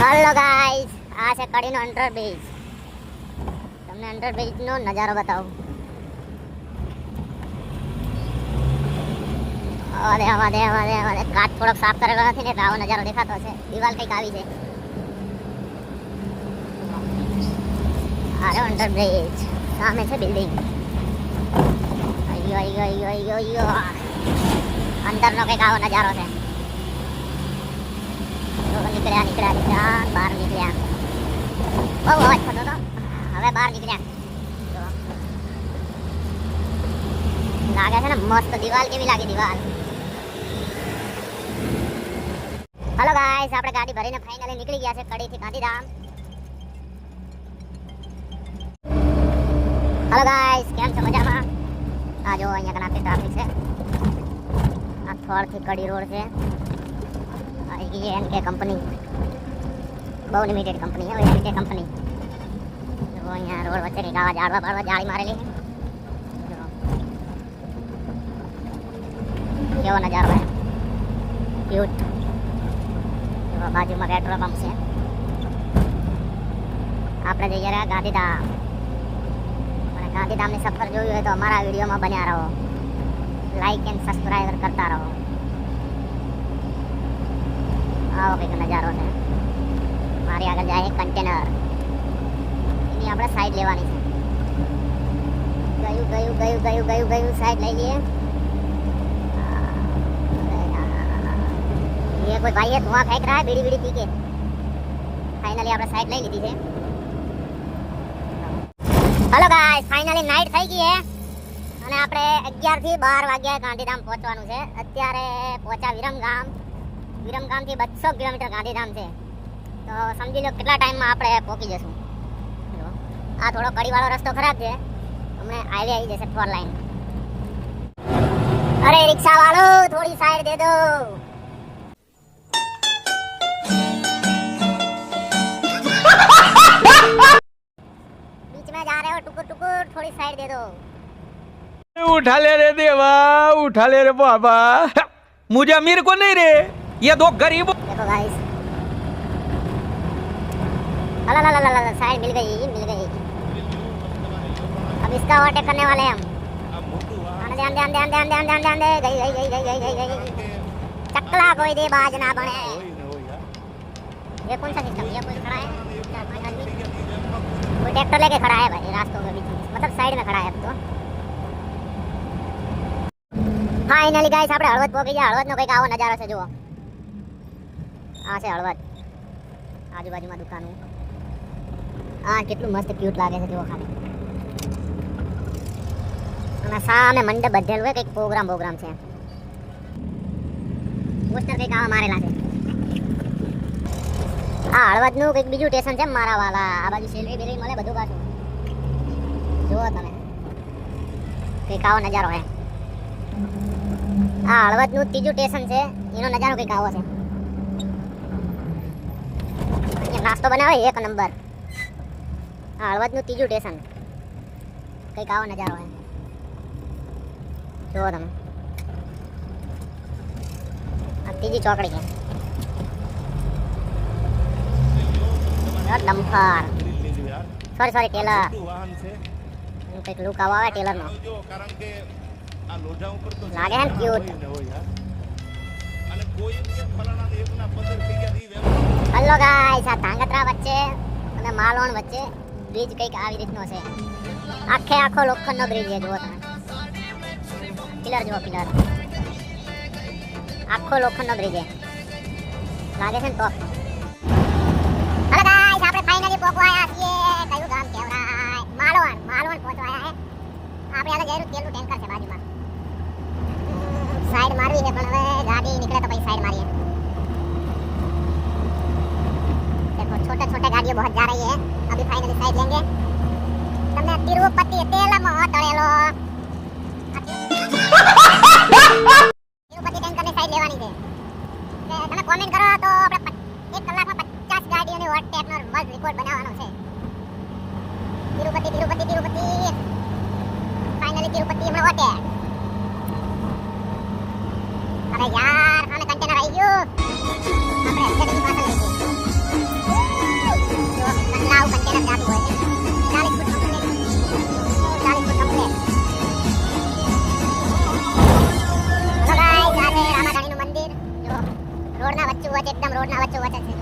Hello guys, આ છે કડીનો underbridge. તમને અંડરબ્રિજનો નજારો બતાવું. અરે કાચ થોડોક સાફ કરેલો નથી ને આવો નજારો દેખાતો છે. દિવાલ કંઈક આવી છે. અરે અંડરબ્રિજ સામે છે બિલ્ડિંગ. અયો અંદરનો કંઈક આવો નજારો છે. નીકળ્યા બહાર નીકળ્યા. બહુ અવાજ થતો હતો, હવે બહાર નીકળ્યા. લાગે છે ને મસ્ત. દિવાલ કેવી લાગી? દિવાલ. હલો ગાઈસ, આપણે ગાડી ભરીને ફાઇનલી નીકળી ગયા છે કડીથી ગાંધીધામ. હલો ગાઈસ, કેમ છો? મજામાં? આ જો અહીંયા ઘણા ટ્રાફિક છે. આ થોડથી કડી રોડ છે. એનકે કંપની બહુ લિમિટેડ કંપની है. एनके कंपनी तो यहाँ रोड वच्चे કંઈક આવા ઝાડવા બાળવા જાળી મારેલી છે. કેવો નજારો છે, ક્યુટ. બાજુમાં પેટ્રોલ પંપ છે. આપણે જઈએ રહ્યા ગાંધીધામ. અને ગાંધીધામની સફર જોવી હોય તો અમારા વિડીયોમાં બન્યા રહો. લાઈક એન્ડ સબસ્ક્રાઈબ કરતા રહો. આવો કંઈક નજારો છે. મારી આગળ જાય કન્ટેનર. એની આપણે સાઈડ લેવાની છે. ગયું સાઈડ લઈ લઈએ. ये कोई भाई है धुआं फेंक रहा है बीड़ी बीड़ी पी के. फाइनली આપણે સાઈડ લઈ લીધી છે. હેલો ગાઈસ, ફાઇનલી નાઈટ થઈ ગઈ છે અને આપણે 11 થી 12 વાગ્યા ગાંધીધામ પહોંચવાનું છે. અત્યારે પહોંચ્યા વિરમગામ. વિરમગામથી 200 કિલોમીટર ગાંધીધામ છે. તો સમજી લો કેટલા ટાઈમમાં આપણે પહોંચી જશું. આ થોડો કડીવાળો રસ્તો ખરાબ છે. હમણે હાઈવે આવી જશે 4 લાઈન. અરે રિક્ષા વાળો, થોડી સાઈડ દે દો. बीच में जा रहे हो टुकुर टुकुर, थोड़ी साइड दे दो. उठा ले रे देवा, उठा ले रे बाबा. मुझे अमीर को नहीं रे, ये दो गरीब. देखो गाइस, अला साइड मिल गई. अब इसका ओवरटेक करने वाले हैं हम. ध्यान गई. चकला कोई दे बाज ना बने. ये कौन सा सिस्टम? ये कोई खड़ा है, कोई ट्रैक्टर लेके खड़ा है भाई रास्तों के बीच में, मतलब साइड में खड़ा है अब तो. ફાઇનલી ગાઈસ, આપણે હળવદ પહોંચી ગયા. હળવદનો કંઈક આવો નજારો છે. જુઓ, આ છે હળવદ. આજુબાજુમાં દુકાનો. આ કેટલું મસ્ત ક્યુટ લાગે છે. જુઓ ખાલી. અને સામે મંડપ બધેલું હોય, કંઈક પ્રોગ્રામ છે. પોસ્ટર કંઈક આવા મારેલા છે. આ હળવદનું કંઈક બીજું સ્ટેશન છે મારા વાલા. આ બાજુ સેલરી બેલરી મળે બધું પાછું. જુઓ તમે, કંઈક આવો નજારો છે. આ હળવદનું ત્રીજું સ્ટેશન છે. એનો નજારો કંઈક આવો છે. અહીંયા નાસ્તો બનાવે એક નંબર. આ હળવદનું ત્રીજું સ્ટેશન. કંઈક આવો નજારો છે. જુઓ તમે, આ ત્રીજી ચોકડી છે. Dumper, sorry tailor. કંઈક લુક આવો આવે ટેલરનો. લાગે છે ને ક્યુટ. હલો ગાઈસ, આ ધાંગધ્રા વચ્ચે અને માલવણ વચ્ચે બ્રિજ કંઈક આવી રીતનો છે. આખો લોખંડનો બ્રિજ છે. જુઓ તમે, પિલર જુઓ, પિલર. આખો લોખંડનો બ્રિજ છે. લાગે છે ને ટોપ. હલો ગાઈસ, આપણે ફાઇનલી પહોંચવાયા છીએ. કયું ગામ કહેવાય? માલવણ પહોંચવાયા છે. આપણે આગળ જઈ તેલનું ટેન્કર છે બાજુમાં. साइड मारवी है, પણ હવે ગાડી निकले तो भाई साइड मारिए. देखो छोटे गाड़ियां बहुत जा रही है. अभी फाइनली साइड लेंगे. તમને તિરુપતિ તેલમાં તળેલો તિરુપતિ ટેન્કર ની સાઈડ લેવાની છે. તમે કોમેન્ટ કરો તો આપણે 1 કલાકમાં 50 ગાડીઓની ઓવરટેકનો વર્લ્ડ રેકોર્ડ બનાવવાનો છે. તિરુપતિ ફાઇનલી તિરુપતિ હમણાં ઓવરટેક. અરે યાર, આને કન્ટેનર આવી ગયું. આપણે જલ્દી પાછળ લઈ જઈએ. પાછા છે